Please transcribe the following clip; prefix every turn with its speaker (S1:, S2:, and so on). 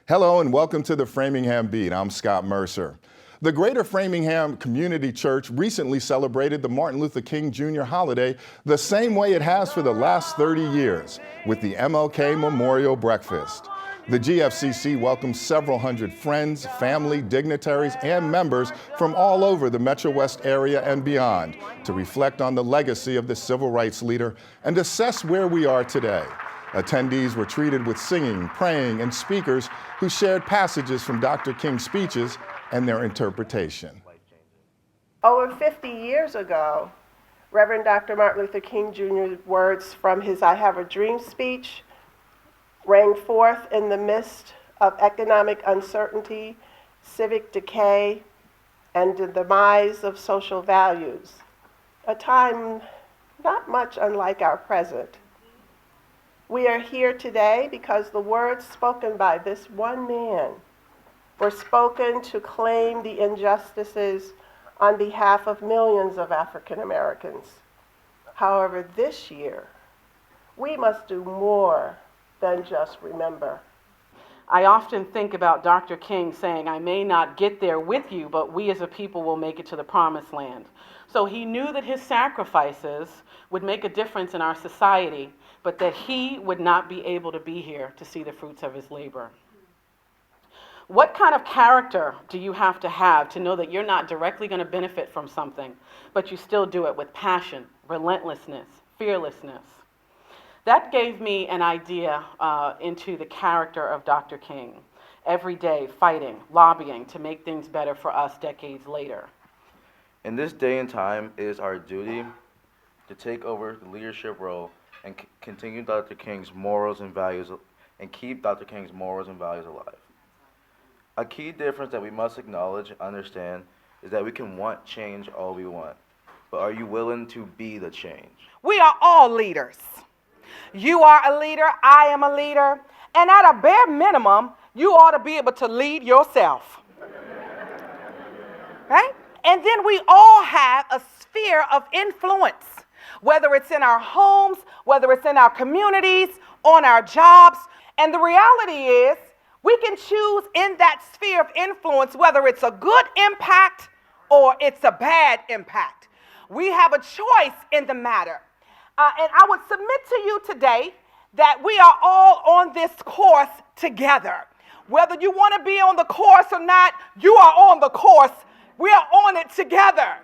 S1: Hello and welcome to the Framingham Beat. I'm Scott Mercer. The Greater Framingham Community Church recently celebrated the Martin Luther King Jr. holiday the same way it has for the last 30 years, with the MLK Memorial Breakfast. The GFCC welcomed several hundred friends, family, dignitaries, and members from all over the MetroWest area and beyond to reflect on the legacy of the civil rights leader and assess where we are today. Attendees were treated with singing, praying, and speakers who shared passages from Dr. King's speeches and their interpretation.
S2: Over 50 years ago, Reverend Dr. Martin Luther King Jr.'s words from his I Have a Dream speech rang forth in the midst of economic uncertainty, civic decay, and the demise of social values, a time not much unlike our present. We are here today because the words spoken by this one man were spoken to claim the injustices on behalf of millions of African Americans. However, this year, we must do more than just remember.
S3: I often think about Dr. King saying, "I may not get there with you, but we as a people will make it to the promised land." So he knew that his sacrifices would make a difference in our society, but that he would not be able to be here to see the fruits of his labor. What kind of character do you have to know that you're not directly going to benefit from something, but you still do it with passion, relentlessness, fearlessness? That gave me an idea into the character of Dr. King. Every day fighting, lobbying to make things better for us decades later.
S4: In this day and time, it is our duty to take over the leadership role and continue Dr. King's morals and values, and keep Dr. King's morals and values alive. A key difference that we must acknowledge and understand is that we can want change all we want, but are you willing to be the change?
S5: We are all leaders. You are a leader, I am a leader, and at a bare minimum, you ought to be able to lead yourself. Right? And then we all have a sphere of influence, whether it's in our homes, whether it's in our communities, on our jobs. And the reality is, we can choose in that sphere of influence whether it's a good impact or it's a bad impact. We have a choice in the matter. And I would submit to you today that we are all on this course together. Whether you want to be on the course or not, you are on the course. We are on it together.